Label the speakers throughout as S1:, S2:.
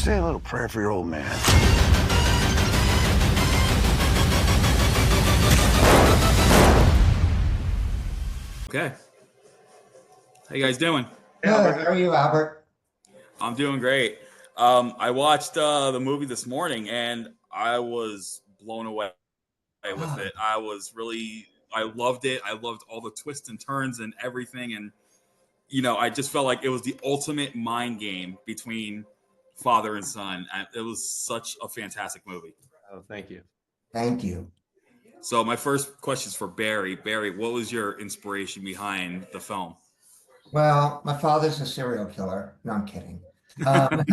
S1: Say a little prayer for your old man.
S2: Okay. How you guys doing?
S3: Good. How are you, Albert?
S2: I'm doing great. I watched the movie this morning and I was blown away with it. I loved it. I loved all the twists and turns and everything. And, I just felt like it was the ultimate mind game between father and son. And it was such a fantastic movie.
S4: Oh, thank you.
S3: Thank you.
S2: So my first question is for Barry. Barry, what was your inspiration behind the film?
S3: Well, my father's a serial killer. No, I'm kidding. I'm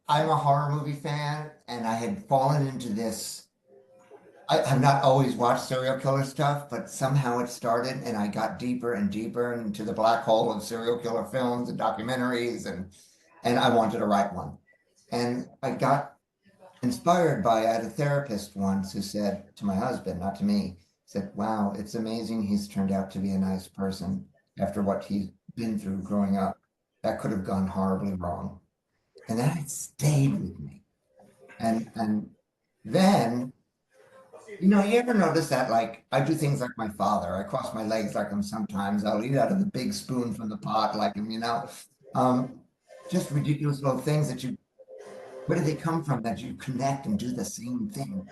S3: a horror movie fan, and I had fallen into this. I have not always watched serial killer stuff, but somehow it started, and I got deeper and deeper into the black hole of serial killer films and documentaries, and I wanted to write one. And I got inspired by, I had a therapist once who said to my husband, not to me, said, wow, it's amazing he's turned out to be a nice person after what he's been through growing up. That could have gone horribly wrong. And that stayed with me. And then, you ever notice that, like, I do things like my father. I cross my legs like him sometimes. I'll eat out of the big spoon from the pot like him, just ridiculous little things that where do they come from that you connect and do the same thing?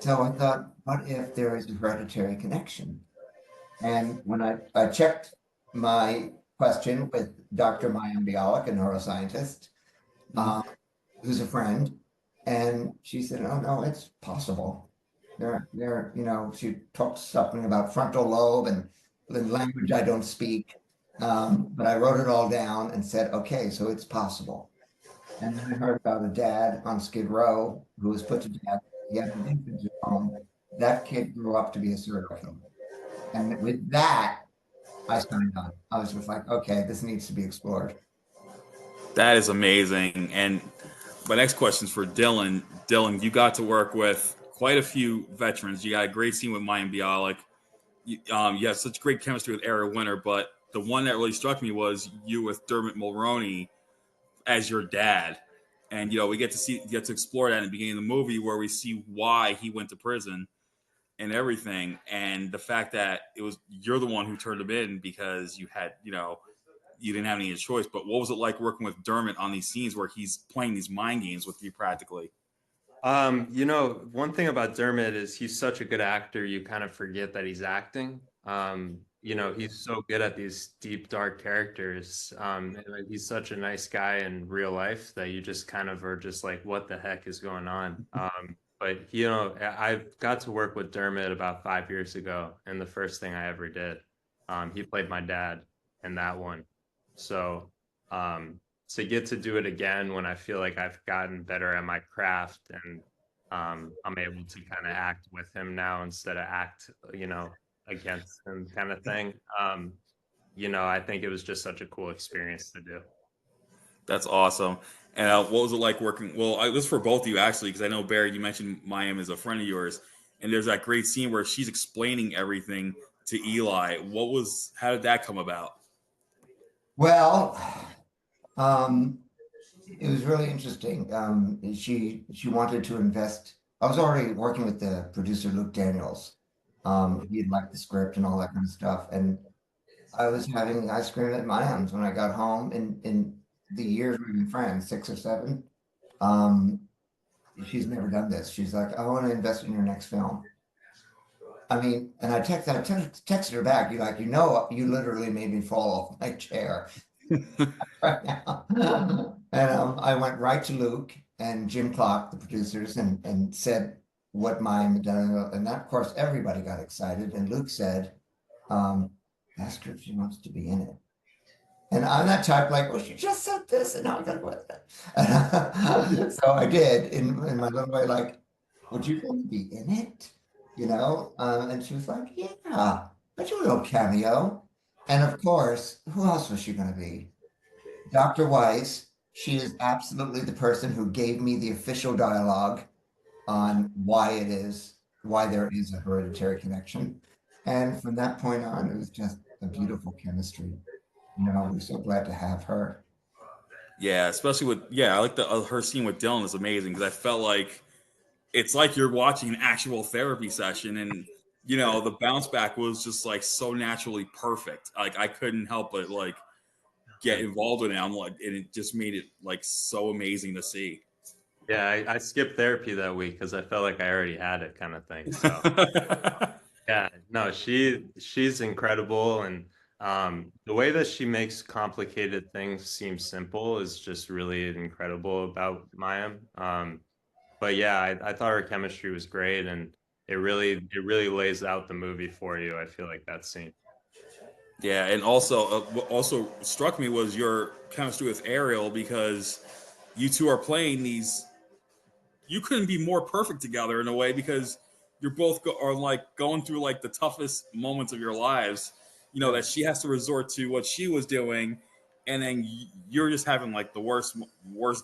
S3: So I thought, what if there is a hereditary connection? And when I checked my question with Dr. Maya Bialik, a neuroscientist, who's a friend, and she said, oh, no, it's possible. She talked something about frontal lobe and the language I don't speak. But I wrote it all down and said, okay, so it's possible. And then I heard about a dad on Skid Row who was put to death. He had an infant at home. That kid grew up to be a serial killer. And with that, I signed on. I was just like, okay, this needs to be explored.
S2: That is amazing. And my next question is for Dylan. Dylan, you got to work with quite a few veterans. You got a great scene with Mayim Bialik. You have such great chemistry with Era Winter, but the one that really struck me was you with Dermot Mulroney as your dad. And we get to explore that in the beginning of the movie where we see why he went to prison and everything, and the fact that you're the one who turned him in because you had you didn't have any choice. But what was it like working with Dermot on these scenes where he's playing these mind games with you practically?
S4: One thing about Dermot is he's such a good actor, you kind of forget that he's acting. He's so good at these deep, dark characters. He's such a nice guy in real life that you just kind of are just like, what the heck is going on? But I got to work with Dermot about 5 years ago, and the first thing I ever did, he played my dad in that one. So to get to do it again when I feel like I've gotten better at my craft and I'm able to kind of act with him now instead of act, against him kind of thing. I think it was just such a cool experience to do.
S2: That's awesome. And what was it like working? Well, this is for both of you actually, because I know Barry, you mentioned Mayim is a friend of yours, and there's that great scene where she's explaining everything to Eli. How did that come about?
S3: Well, it was really interesting. She wanted to invest. I was already working with the producer Luke Daniels. He had liked the script and all that kind of stuff, and I was having ice cream at Mayim's when I got home. In the years we've been friends, 6 or 7, she's never done this. She's like, I want to invest in your next film. I mean, and I texted her back. You literally made me fall off my chair right now. And I went right to Luke and Jim Clark, the producers, and said what Mayim had done. And that, of course, everybody got excited. And Luke said, ask her if she wants to be in it. And I'm that type like, well, she just said this, and now I'm going to with it. So I did in my little way, like, would you want to be in it? And she was like, yeah, but you a little cameo. And of course, who else was she going to be? Dr. Weiss. She is absolutely the person who gave me the official dialogue on why there is a hereditary connection. And from that point on, it was just a beautiful chemistry. We're so glad to have her.
S2: Yeah, especially with I like the her scene with Dylan is amazing because I felt like it's like you're watching an actual therapy session, and the bounce back was just like so naturally perfect. Like I couldn't help but like get involved in it. I'm like, and it just made it like so amazing to see.
S4: Yeah, I skipped therapy that week because I felt like I already had it, kind of thing. So yeah, no, she's incredible, and the way that she makes complicated things seem simple is just really incredible about Maya. But yeah, I thought her chemistry was great, and it really lays out the movie for you. I feel like that scene.
S2: Yeah, and also what also struck me was your chemistry with Ariel because you two are playing these. You couldn't be more perfect together in a way because you're both are like going through like the toughest moments of your lives. That she has to resort to what she was doing, and then you're just having like the worst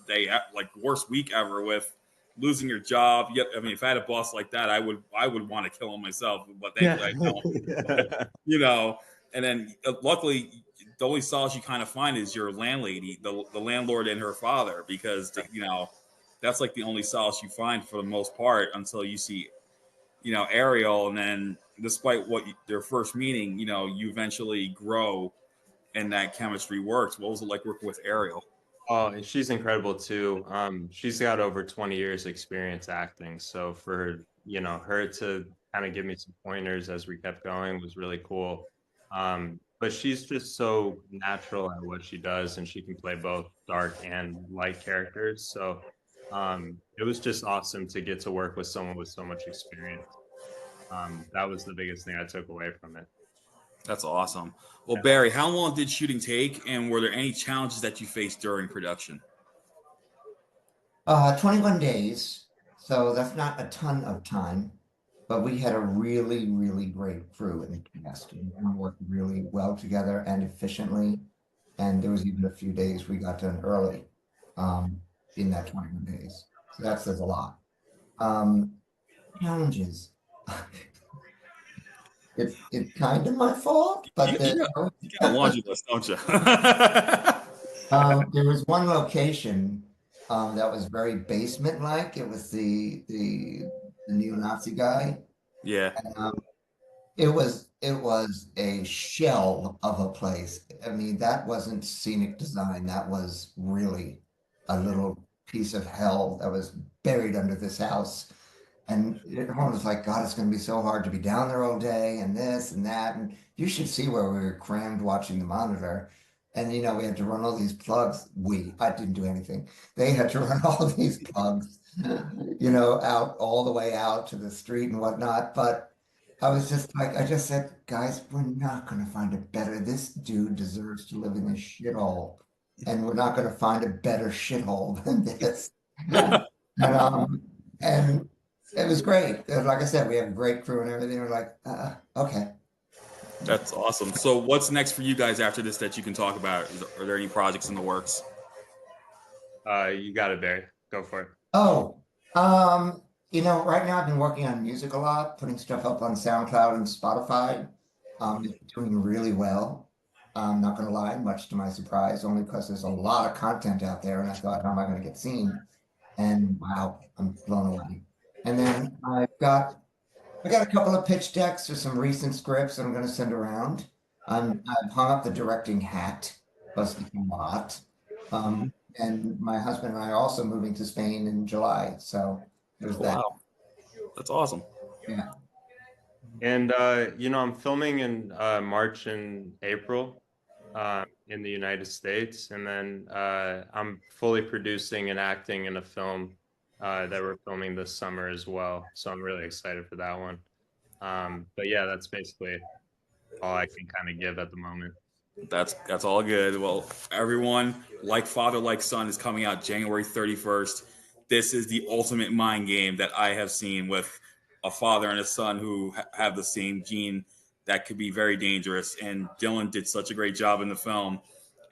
S2: day, like worst week ever with losing your job. Yep, I mean, if I had a boss like that, I would want to kill him myself, but thankfully I don't.
S4: Yeah.
S2: you know, and then luckily the only solace you kind of find is your landlady, the landlord and her father, because that's like the only solace you find for the most part until you see Ariel, and then despite their first meeting, you eventually grow and that chemistry works. What was it like working with Ariel?
S4: Oh, and she's incredible too. She's got over 20 years experience acting. So for, her to kind of give me some pointers as we kept going was really cool. But she's just so natural at what she does, and she can play both dark and light characters. So it was just awesome to get to work with someone with so much experience. That was the biggest thing I took away from it.
S2: That's awesome. Well, Barry, how long did shooting take, and were there any challenges that you faced during production?
S3: 21 days, so that's not a ton of time, but we had a really, really great crew in the cast. And we worked really well together and efficiently. And there was even a few days we got done early in that 21 days. So that says a lot. Um, Challenges. It's kind of my fault,
S2: You,
S3: but
S2: you got you got a laundry list, don't you?
S3: there was one location that was very basement-like. It was the neo-Nazi guy.
S2: Yeah,
S3: And, it was a shell of a place. I mean, that wasn't scenic design. That was really a little piece of hell that was buried under this house. And everyone was like, God, it's going to be so hard to be down there all day and this and that. And you should see where we were crammed watching the monitor. And, we had to run all these plugs. I didn't do anything. They had to run all these plugs, out all the way out to the street and whatnot. But I was just like, I just said, guys, we're not going to find a better. This dude deserves to live in this shithole. And we're not going to find a better shithole than this. And, and it was great. Like I said, we have a great crew and everything. We're like, okay.
S2: that's awesome. So, what's next for you guys after this that you can talk about? Are there any projects in the works?
S4: You got it, Barry. Go for it.
S3: Oh, right now I've been working on music a lot, putting stuff up on SoundCloud and Spotify. It's doing really well. I'm not gonna lie, much to my surprise, only because there's a lot of content out there, and I thought, how am I gonna get seen? And wow, I'm blown away. And then I got a couple of pitch decks for some recent scripts that I'm going to send around. I've hung up the directing hat because it's a lot. And my husband and I are also moving to Spain in July. So there's
S2: Oh,
S3: that.
S2: wow, that's awesome.
S3: Yeah.
S4: And I'm filming in March and April in the United States, and then I'm fully producing and acting in a film that we're filming this summer as well. So I'm really excited for that one. But yeah, that's basically all I can kind of give at the moment.
S2: That's all good. Well, everyone, like Father, like Son is coming out January 31st. This is the ultimate mind game that I have seen with a father and a son who have the same gene that could be very dangerous. And Dylan did such a great job in the film,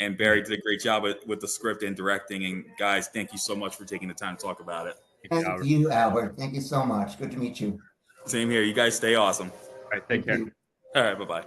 S2: and Barry did a great job with the script and directing. And guys, thank you so much for taking the time to talk about it.
S3: Thank you, Albert. Thank you so much. Good to meet you.
S2: Same here. You guys stay awesome.
S4: All right, take
S3: Thank
S4: care.
S3: you.
S2: All right, bye bye.